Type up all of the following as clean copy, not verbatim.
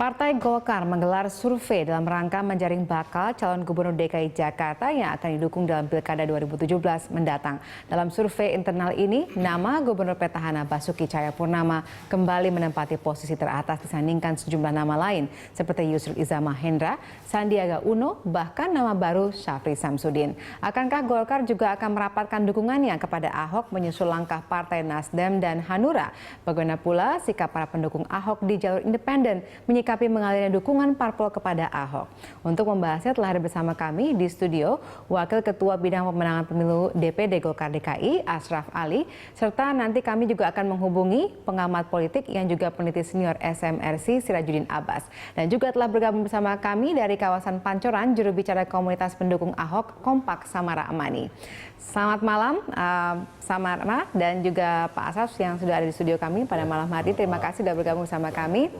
Partai Golkar menggelar survei dalam rangka menjaring bakal calon gubernur DKI Jakarta yang akan didukung dalam Pilkada 2017 mendatang. Dalam survei internal ini, nama Gubernur Petahana Basuki Cahayapurnama kembali menempati posisi teratas disandingkan sejumlah nama lain seperti Yusril Iza Mahendra, Sandiaga Uno, bahkan nama baru Syafri Samsudin. Akankah Golkar juga akan merapatkan dukungannya kepada Ahok menyusul langkah Partai Nasdem dan Hanura? Bagaimana pula sikap para pendukung Ahok di jalur independen menyikapi mengalirnya dukungan parpol kepada Ahok. Untuk membahasnya telah hadir bersama kami di studio Wakil Ketua Bidang Pemenangan Pemilu DPD Golkar DKI Ashraf Ali, serta nanti kami juga akan menghubungi pengamat politik yang juga peneliti senior SMRC Sirajuddin Abbas. Dan juga telah bergabung bersama kami dari kawasan Pancoran juru bicara komunitas pendukung Ahok Kompak Samara Amani. Selamat malam Samara dan juga Pak Ashraf yang sudah ada di studio kami pada malam hari. Terima kasih sudah bergabung bersama kami.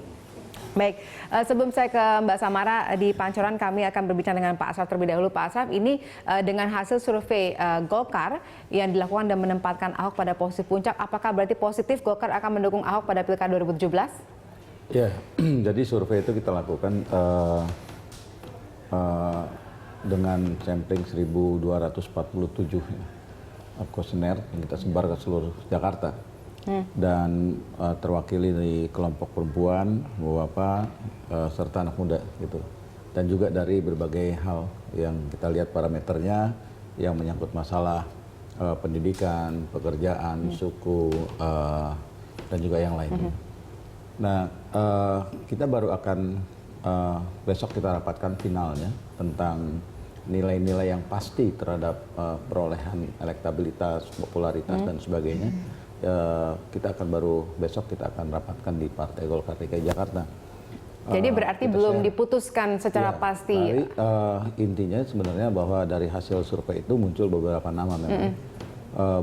Baik, sebelum saya ke Mbak Samara di Pancoran, kami akan berbicara dengan Pak Ashraf terlebih dahulu. Pak Ashraf, ini dengan hasil survei Golkar yang dilakukan dan menempatkan Ahok pada posisi puncak, apakah berarti positif Golkar akan mendukung Ahok pada Pilkada 2017? Ya, jadi survei itu kita lakukan dengan sampling 1.247 kuesioner yang kita sebar ke seluruh Jakarta. Dan terwakili dari kelompok perempuan, bapak, serta anak muda gitu. Dan juga dari berbagai hal yang kita lihat parameternya yang menyangkut masalah pendidikan, pekerjaan, suku, dan juga yang lainnya. Nah, kita baru akan besok kita rapatkan finalnya tentang nilai-nilai yang pasti terhadap perolehan elektabilitas, popularitas, dan sebagainya. Kita akan besok kita akan rapatkan di Partai Golkar DKI Jakarta. Jadi berarti belum diputuskan secara pasti. Intinya sebenarnya bahwa dari hasil survei itu muncul beberapa nama memang.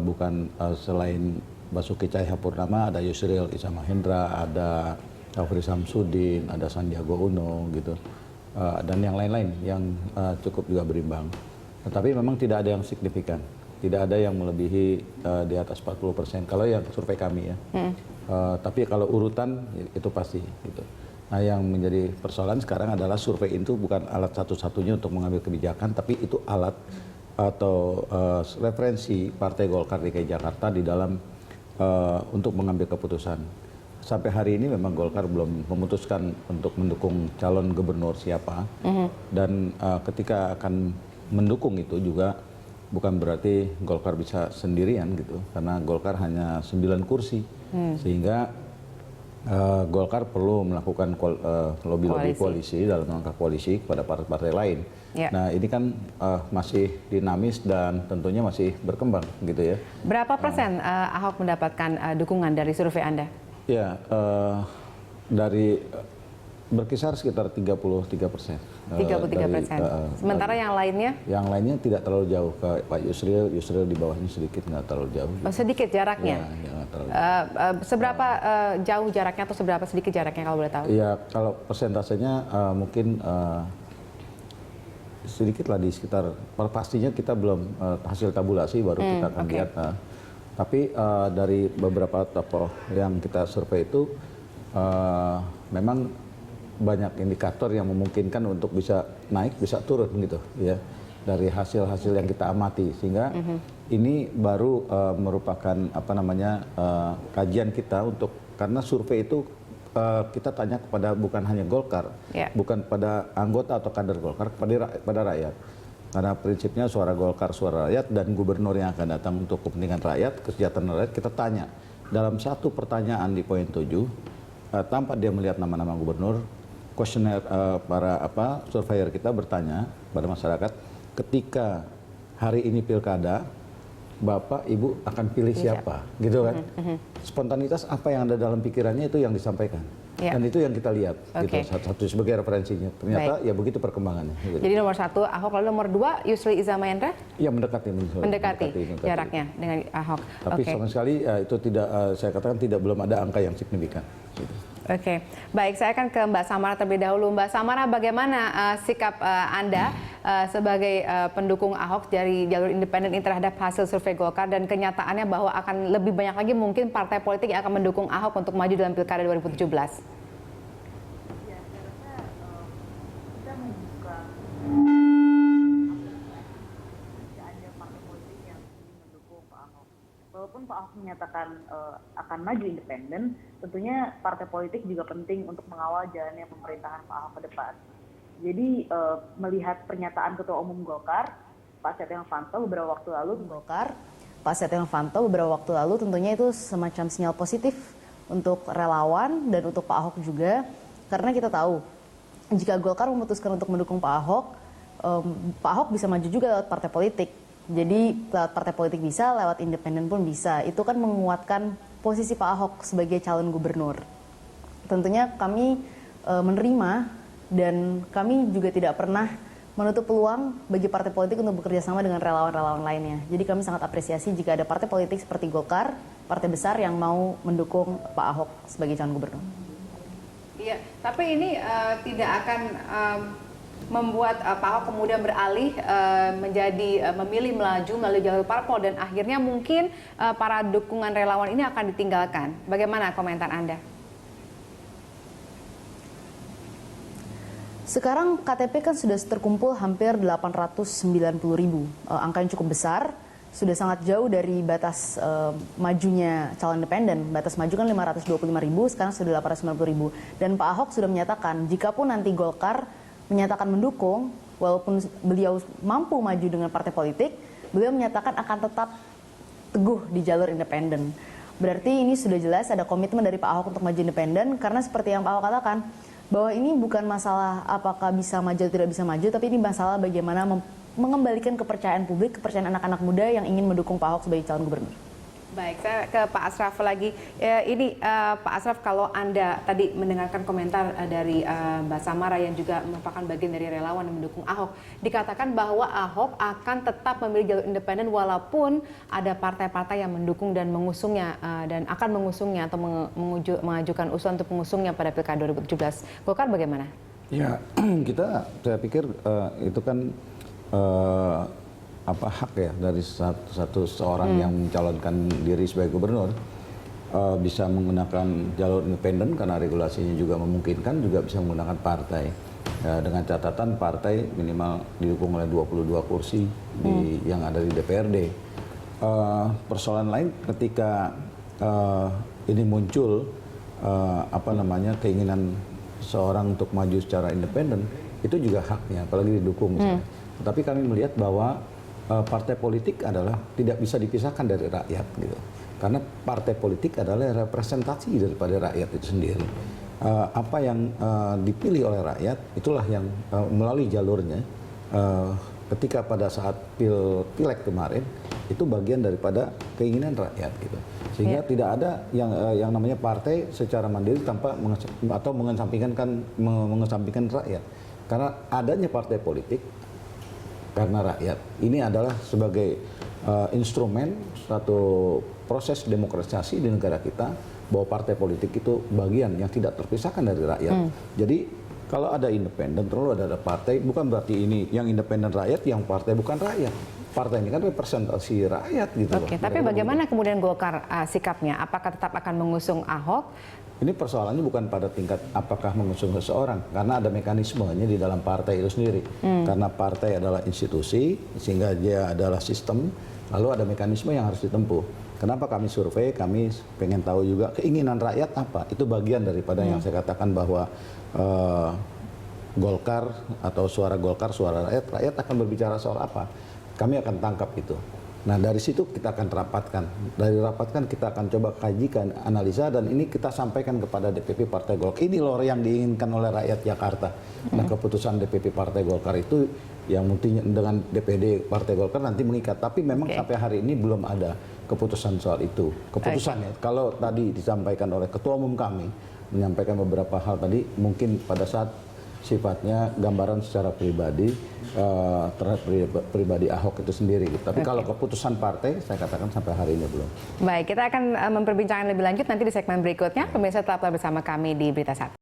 Bukan selain Basuki Cahayapurnama, ada Yusril Iza Mahendra, ada Syafri Samsudin, ada Sandiaga Uno gitu. Dan yang lain-lain yang cukup juga berimbang. Tetapi memang tidak ada yang signifikan. Tidak ada yang melebihi di atas 40% kalau yang survei kami ya. Tapi kalau urutan itu pasti gitu. Nah, yang menjadi persoalan sekarang adalah survei itu bukan alat satu-satunya untuk mengambil kebijakan, tapi itu alat atau referensi Partai Golkar DKI Jakarta di dalam untuk mengambil keputusan. Sampai hari ini memang Golkar belum memutuskan untuk mendukung calon gubernur siapa. Dan ketika akan mendukung itu juga bukan berarti Golkar bisa sendirian gitu, karena Golkar hanya 9 kursi, sehingga Golkar perlu melakukan lobby-lobby koalisi dalam rangka koalisi kepada partai-partai lain. Nah, ini kan masih dinamis dan tentunya masih berkembang gitu ya. Berapa persen Ahok mendapatkan dukungan dari survei Anda? Ya, dari berkisar sekitar 33%. 33%. Sementara yang lainnya? Yang lainnya tidak terlalu jauh. Ke Pak Yusril di bawahnya sedikit, nggak terlalu jauh. Oh, sedikit jaraknya? Ya, nggak terlalu seberapa jauh jaraknya atau seberapa sedikit jaraknya kalau boleh tahu? Ya, kalau persentasenya mungkin sedikit lah di sekitar, pastinya kita belum hasil tabulasi baru kita akan lihat. Tapi dari beberapa tokoh yang kita survei itu memang banyak indikator yang memungkinkan untuk bisa naik, bisa turun gitu ya, dari hasil-hasil yang kita amati, sehingga ini baru merupakan apa namanya kajian kita untuk, karena survei itu kita tanya kepada bukan hanya Golkar, bukan pada anggota atau kader Golkar, kepada rakyat. Karena prinsipnya suara Golkar suara rakyat, dan gubernur yang akan datang untuk kepentingan rakyat, kesejahteraan rakyat. Kita tanya dalam satu pertanyaan di poin 7, tanpa dia melihat nama-nama gubernur, kuesioner para surveyor kita bertanya pada masyarakat, ketika hari ini pilkada, Bapak Ibu akan pilih siapa, gitu kan? Spontanitas apa yang ada dalam pikirannya itu yang disampaikan. Dan itu yang kita lihat gitu, satu sebagai referensinya. Ternyata ya begitu perkembangannya. Gitu. Jadi nomor 1 Ahok, lalu nomor 2 Yusril Iza Mahendra? Ya, mendekati jaraknya dengan Ahok. Tapi sama sekali itu tidak, saya katakan belum ada angka yang signifikan. Gitu. Oke, baik, saya akan ke Mbak Samara terlebih dahulu. Mbak Samara, bagaimana sikap Anda sebagai pendukung Ahok dari jalur independen ini terhadap hasil survei Golkar dan kenyataannya bahwa akan lebih banyak lagi mungkin partai politik yang akan mendukung Ahok untuk maju dalam Pilkada 2017? kalaupun Pak Ahok menyatakan akan maju independen, tentunya partai politik juga penting untuk mengawal jalannya pemerintahan Pak Ahok ke depan. Jadi melihat pernyataan Ketua Umum Golkar, Pak Setia Novanto beberapa waktu lalu, tentunya itu semacam sinyal positif untuk relawan dan untuk Pak Ahok juga, karena kita tahu jika Golkar memutuskan untuk mendukung Pak Ahok bisa maju juga lewat partai politik. Jadi lewat partai politik bisa, lewat independen pun bisa. Itu kan menguatkan posisi Pak Ahok sebagai calon gubernur. Tentunya kami menerima dan kami juga tidak pernah menutup peluang bagi partai politik untuk bekerja sama dengan relawan-relawan lainnya. Jadi kami sangat apresiasi jika ada partai politik seperti Golkar, partai besar yang mau mendukung Pak Ahok sebagai calon gubernur. Iya, tapi ini tidak akan membuat Pak Ahok kemudian beralih menjadi memilih melaju melalui jalur parpol dan akhirnya mungkin para dukungan relawan ini akan ditinggalkan. Bagaimana komentar Anda? Sekarang KTP kan sudah terkumpul hampir 890.000, angka yang cukup besar, sudah sangat jauh dari batas majunya calon independen. Batas maju kan 525.000, sekarang sudah 890.000. Dan Pak Ahok sudah menyatakan, jikapun nanti Golkar menyatakan mendukung, walaupun beliau mampu maju dengan partai politik, beliau menyatakan akan tetap teguh di jalur independen. Berarti ini sudah jelas ada komitmen dari Pak Ahok untuk maju independen, karena seperti yang Pak Ahok katakan, bahwa ini bukan masalah apakah bisa maju atau tidak bisa maju, tapi ini masalah bagaimana mengembalikan kepercayaan publik, kepercayaan anak-anak muda yang ingin mendukung Pak Ahok sebagai calon gubernur. Baik, saya ke Pak Asraf lagi. Pak Asraf, kalau Anda tadi mendengarkan komentar dari Mbak Samara yang juga merupakan bagian dari relawan yang mendukung Ahok, dikatakan bahwa Ahok akan tetap memilih jalur independen walaupun ada partai-partai yang mendukung dan mengusungnya dan akan mengusungnya atau mengajukan usulan untuk mengusungnya pada Pilkada 2017. Golkar bagaimana? Ya, saya pikir itu kan hak ya dari seorang yang mencalonkan diri sebagai gubernur, bisa menggunakan jalur independen karena regulasinya juga memungkinkan, juga bisa menggunakan partai dengan catatan partai minimal didukung oleh 22 kursi yang ada di DPRD. Persoalan lain ketika ini muncul keinginan seorang untuk maju secara independen, itu juga haknya, apalagi didukung misalnya. Tetapi kami melihat bahwa partai politik adalah tidak bisa dipisahkan dari rakyat gitu. Karena partai politik adalah representasi daripada rakyat itu sendiri. Apa yang dipilih oleh rakyat itulah yang melalui jalurnya ketika pada saat pileg kemarin itu bagian daripada keinginan rakyat gitu. Sehingga tidak ada yang namanya partai secara mandiri tanpa mengesampingkan rakyat. Karena adanya partai politik karena rakyat. Ini adalah sebagai instrumen satu proses demokratisasi di negara kita, bahwa partai politik itu bagian yang tidak terpisahkan dari rakyat. Jadi kalau ada independen, terlalu ada partai, bukan berarti ini yang independen rakyat, yang partai bukan rakyat. Partai ini kan representasi rakyat gitu. Oke, tapi bagaimana kemudian Golkar sikapnya? Apakah tetap akan mengusung Ahok? Ini persoalannya bukan pada tingkat apakah mengusung seseorang, karena ada mekanismenya di dalam partai itu sendiri. Karena partai adalah institusi, sehingga dia adalah sistem, lalu ada mekanisme yang harus ditempuh. Kenapa kami survei, kami pengen tahu juga keinginan rakyat apa. Itu bagian daripada yang saya katakan bahwa Golkar atau suara Golkar, suara rakyat, rakyat akan berbicara soal apa. Kami akan tangkap itu. Nah dari situ kita akan rapatkan, kita akan coba kajikan, analisa, dan ini kita sampaikan kepada DPP Partai Golkar. Ini loh yang diinginkan oleh rakyat Jakarta. Nah keputusan DPP Partai Golkar itu yang mungkin dengan DPD Partai Golkar nanti mengikat. Tapi memang sampai hari ini belum ada keputusan soal itu. Keputusannya, kalau tadi disampaikan oleh Ketua Umum kami, menyampaikan beberapa hal tadi, mungkin pada saat sifatnya gambaran secara pribadi terhadap pribadi Ahok itu sendiri. Tapi kalau keputusan partai, saya katakan sampai hari ini belum. Baik, kita akan memperbincangkan lebih lanjut nanti di segmen berikutnya. Pemirsa tetaplah bersama kami di Berita 1.